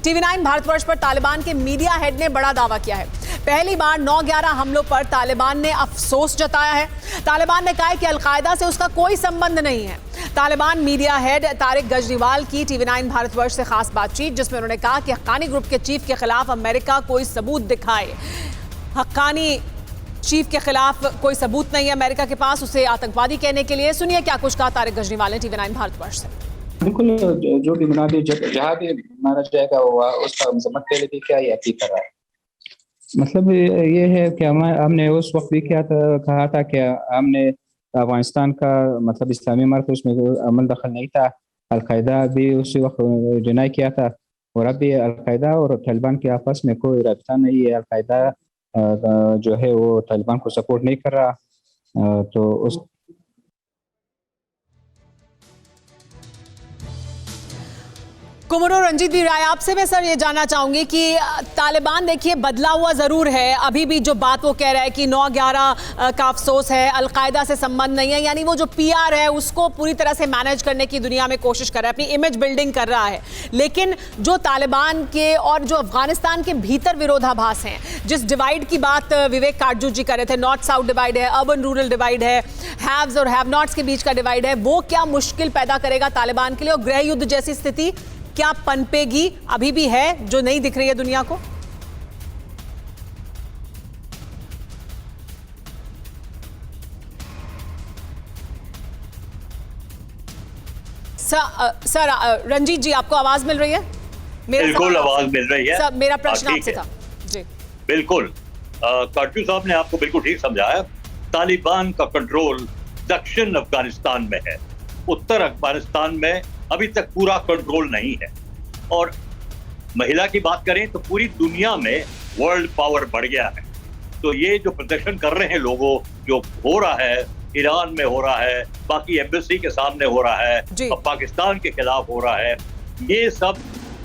TV9 Bharatvarsh पर तालिबान के media head ने बड़ा दावा किया है। पहली बार 9/11 हमलों पर तालिबान ने अफसोस जताया है। तालिबान ने कहा है कि अलकायदा से उसका कोई संबंध नहीं है। तालिबान मीडिया हेड तारिक गजनीवाल की TV9 भारतवर्ष से खास बातचीत, जिसमें उन्होंने कहा कि हक्कानी ग्रुप के चीफ के खिलाफ अमेरिका कोई सबूत दिखाए। हक्कानी चीफ के खिलाफ कोई सबूत नहीं है अमेरिका के पास, उसे आतंकवादी कहने के लिए। सुनिए क्या कुछ कहा तारिक गजनीवाल ने TV9 भारतवर्ष से। बिल्कुल, जो भी मुनादी जहाँ भी मारा जाएगा वो उसका मजम्मत के लिए क्या ये अपील कर रहा है। मतलब ये है कि हमने उस वक्त भी कहा था कि हमने अफगानिस्तान का मतलब इस्लामी मरकज़ में अमल दखल नहीं था। अलकायदा भी उसी वक्त डिनाई किया था और अब भी अलकायदा और तालिबान के आपस में कोई रब्ता नहीं है। अलकायदा जो है वो तालिबान को सपोर्ट नहीं कर रहा। तो उस कुमरो रंजीत भी राय आपसे मैं सर ये जानना चाहूंगी कि तालिबान देखिए बदला हुआ जरूर है, अभी भी जो बात वो कह रहा है कि 9/11 का अफसोस है, अलकायदा से संबंध नहीं है, यानी वो जो PR है उसको पूरी तरह से मैनेज करने की दुनिया में कोशिश कर रहा है, अपनी इमेज बिल्डिंग कर रहा है। लेकिन जो तालिबान के और जो अफगानिस्तान के भीतर विरोधाभास हैं, जिस डिवाइड की बात विवेक काटजू जी कर रहे थे, नॉर्थ साउथ डिवाइड है, अर्बन रूरल डिवाइड है, हैव्स और हैव नॉट्स के बीच का डिवाइड है, वो क्या मुश्किल पैदा करेगा तालिबान के लिए? और गृह युद्ध जैसी स्थिति क्या पनपेगी, अभी भी है जो नहीं दिख रही है दुनिया को? सर रंजीत जी, आपको आवाज मिल रही है? बिल्कुल आवाज मिल रही है। सर मेरा प्रश्न आपसे था जी। बिल्कुल, काटजू साहब ने आपको बिल्कुल ठीक समझाया। तालिबान का कंट्रोल दक्षिण अफगानिस्तान में है, उत्तर अफगानिस्तान में अभी तक पूरा कंट्रोल नहीं है। और महिला की बात करें तो पूरी दुनिया में वर्ल्ड पावर बढ़ गया है। तो ये जो प्रदर्शन कर रहे हैं लोगों, जो हो रहा है ईरान में, हो रहा है बाकी एम्बेसी के सामने, हो रहा है और पाकिस्तान के खिलाफ हो रहा है, ये सब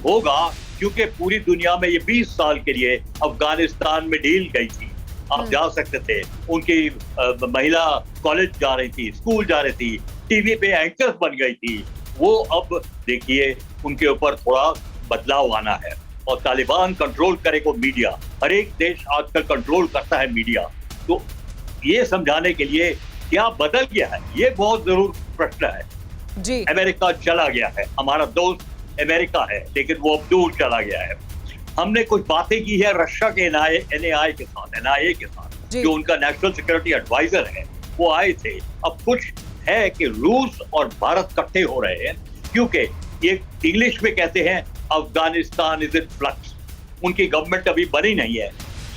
होगा क्योंकि पूरी दुनिया में ये 20 साल के लिए अफगानिस्तान में ढील गई थी। आप जा सकते थे, उनकी महिला कॉलेज जा रही थी, स्कूल जा रही थी, टीवी पे एंकर्स बन गई थी। वो अब देखिए उनके ऊपर थोड़ा बदलाव आना है और तालिबान कंट्रोल करेगा मीडिया। हर एक देश आजकल कंट्रोल करता है मीडिया। तो ये समझाने के लिए क्या बदल गया है, ये बहुत जरूर प्रश्न है जी। अमेरिका चला गया है, हमारा दोस्त अमेरिका है, लेकिन वो अब दूर चला गया है। हमने कुछ बातें की है रशिया के NIA के साथ, जो उनका नेशनल सिक्योरिटी एडवाइजर है, वो आए थे। अब कुछ है कि रूस और भारत इकट्ठे हो रहे हैं, क्योंकि ये इंग्लिश में कहते हैं अफगानिस्तान इज इन फ्लक्स। उनकी गवर्नमेंट अभी बनी नहीं है।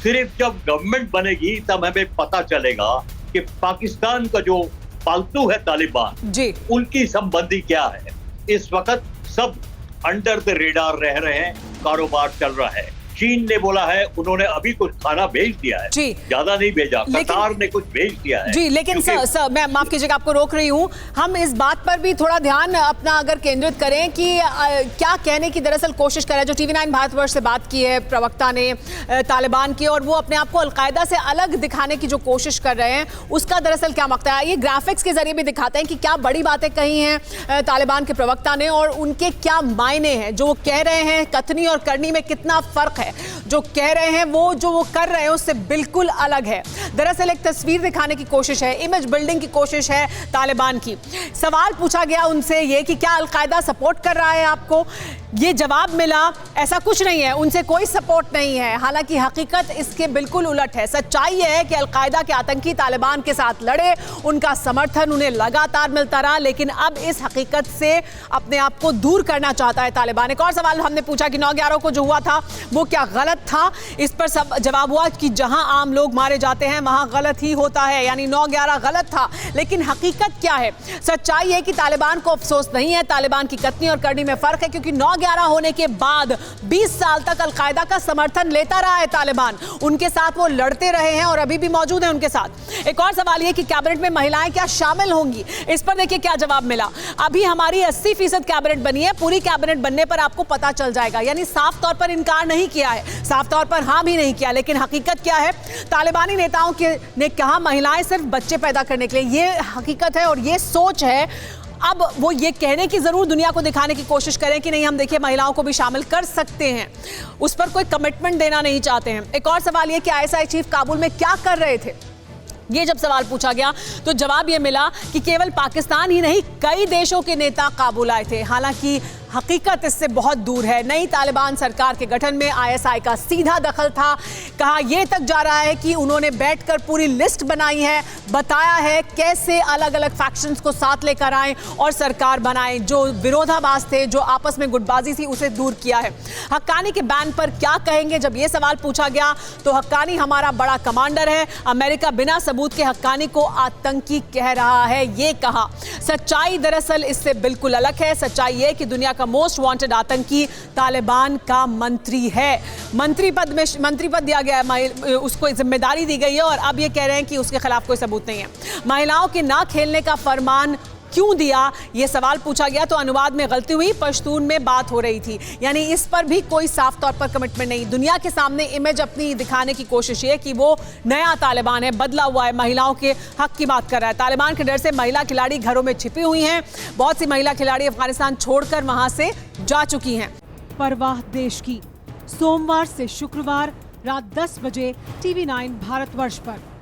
सिर्फ जब गवर्नमेंट बनेगी तब हमें पता चलेगा कि पाकिस्तान का जो पालतू है तालिबान जी, उनकी संबंधी क्या है। इस वक्त सब अंडर द रेडार रह रहे हैं, कारोबार चल रहा है। चीन ने बोला है उन्होंने अभी कुछ खाना भेज दिया है, ज्यादा नहीं भेजा, कतार ने कुछ भेज दिया है जी। लेकिन सर मैं माफ कीजिएगा, आपको रोक रही हूँ। हम इस बात पर भी थोड़ा ध्यान अपना अगर केंद्रित करें कि क्या कहने की दरअसल कोशिश कर रहा है। जो TV9 भारतवर्ष से बात की है प्रवक्ता ने तालिबान की, और वो अपने आप को अलकायदा से अलग दिखाने की जो कोशिश कर रहे हैं, उसका दरअसल क्या मकसद है, ये ग्राफिक्स के जरिए भी दिखाते हैं कि क्या बड़ी बातें कही हैं तालिबान के प्रवक्ता ने और उनके क्या मायने हैं। जो वो कह रहे हैं कथनी और करनी में कितना फर्क है, जो कह रहे हैं वो जो वो कर रहे हैं उससे बिल्कुल अलग है। दरअसल एक तस्वीर दिखाने की कोशिश है, इमेज बिल्डिंग की कोशिश है तालिबान की। सवाल पूछा गया उनसे ये कि क्या अलकायदा सपोर्ट कर रहा है आपको, ये जवाब मिला ऐसा कुछ नहीं है, उनसे कोई सपोर्ट नहीं है। हालांकि हकीकत इसके बिल्कुल उलट है। सच्चाई यह है कि अलकायदा के आतंकी तालिबान के साथ लड़े, उनका समर्थन उन्हें लगातार मिलता रहा, लेकिन अब इस हकीकत से अपने आप को दूर करना चाहता है तालिबान। एक और सवाल हमने पूछा कि 9/11 को जो हुआ था वो क्या गलत था। इस पर सब जवाब हुआ कि जहां आम लोग मारे जाते हैं वहां गलत ही होता है, यानी 9/11 गलत था। लेकिन हकीकत क्या है, सच्चाई है कि तालिबान को अफसोस नहीं है। तालिबान की कथनी और करनी में फर्क है, क्योंकि 9/11 होने के बाद 20 साल तक अलकायदा का समर्थन लेता रहा है तालिबान, उनके साथ वो लड़ते रहे हैं और अभी भी मौजूद हैं उनके साथ। एक और सवाल ये कि कैबिनेट में महिलाएं क्या शामिल होंगी, इस पर देखिए क्या जवाब मिला। अभी हमारी 80% कैबिनेट बनी है, पूरी कैबिनेट बनने पर आपको पता चल जाएगा। यानी साफ तौर पर इनकार नहीं किया है, साफ तौर पर हाँ भी नहीं किया। लेकिन हकीकत क्या है, तालिबानी नेताओं ने कहा महिलाएं सिर्फ बच्चे पैदा करने के लिए, ये हकीकत है और ये सोच है। अब वो ये कहने की जरूर दुनिया को दिखाने की कोशिश करें कि नहीं हम देखिए महिलाओं को भी शामिल कर सकते हैं, उस पर कोई कमिटमेंट देना नहीं चाहते हैं। एक और सवाल ये कि आईएसआई चीफ काबुल में क्या कर रहे थे, ये जब सवाल पूछा गया तो जवाब ये मिला कि केवल पाकिस्तान ही नहीं कई देशों के नेता काबुल आए थे। हालांकि हकीकत इससे बहुत दूर है। नई तालिबान सरकार के गठन में आईएसआई का सीधा दखल था। कहा यह तक जा रहा है कि उन्होंने बैठकर पूरी लिस्ट बनाई है, बताया है कैसे अलग अलग फैक्शंस को साथ लेकर आए और सरकार बनाए। जो विरोधाभास थे, जो आपस में गुटबाजी थी, उसे दूर किया है। हक्कानी के बैन पर क्या कहेंगे जब यह सवाल पूछा गया तो हक्कानी हमारा बड़ा कमांडर है, अमेरिका बिना सबूत के हक्कानी को आतंकी कह रहा है, ये कहा। सच्चाई दरअसल इससे बिल्कुल अलग है। सच्चाई ये कि दुनिया मोस्ट वांटेड आतंकी तालिबान का मंत्री है। मंत्री पद दिया गया है, उसको जिम्मेदारी दी गई है और अब ये कह रहे हैं कि उसके खिलाफ कोई सबूत नहीं है। महिलाओं के ना खेलने का फरमान क्यों दिया, ये सवाल पूछा गया तो अनुवाद में गलती हुई, पश्तून में बात हो रही थी। यानी इस पर भी कोई साफ तौर पर कमिटमेंट नहीं। दुनिया के सामने इमेज अपनी दिखाने की कोशिश है कि वो नया तालिबान है, बदला हुआ है, महिलाओं के हक की बात कर रहा है। तालिबान के डर से महिला खिलाड़ी घरों में छिपी हुई हैं। बहुत सी महिला खिलाड़ी अफगानिस्तान छोड़कर वहां से जा चुकी हैं। परवाह देश की, सोमवार से शुक्रवार रात 10 बजे TV9 भारतवर्ष पर।